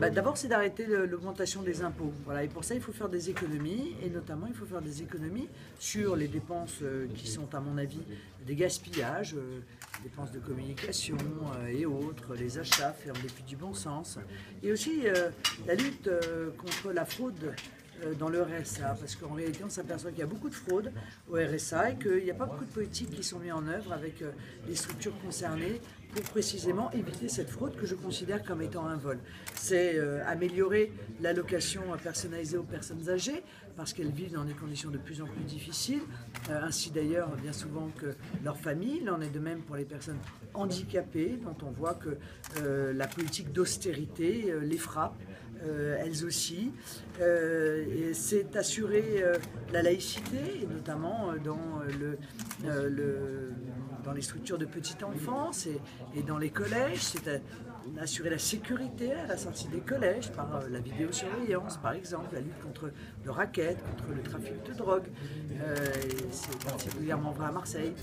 D'abord, c'est d'arrêter l'augmentation des impôts. Voilà, et pour ça, il faut faire des économies, et notamment, il faut faire des économies sur les dépenses qui sont, à mon avis, des gaspillages, dépenses de communication et autres, les achats, faire des plus du bon sens. Et aussi la lutte contre la fraude dans le RSA, parce qu'en réalité on s'aperçoit qu'il y a beaucoup de fraude au RSA et qu'il n'y a pas beaucoup de politiques qui sont mises en œuvre avec les structures concernées pour précisément éviter cette fraude que je considère comme étant un vol. C'est améliorer l'allocation personnalisée aux personnes âgées parce qu'elles vivent dans des conditions de plus en plus difficiles, ainsi d'ailleurs bien souvent que leur famille. Il en est de même pour les personnes handicapées dont on voit que la politique d'austérité les frappe. Elles aussi. C'est assurer la laïcité, et notamment dans les structures de petite enfance et dans les collèges. C'est assurer la sécurité à la sortie des collèges par la vidéosurveillance, par exemple, la lutte contre le racket, contre le trafic de drogue. C'est particulièrement vrai à Marseille.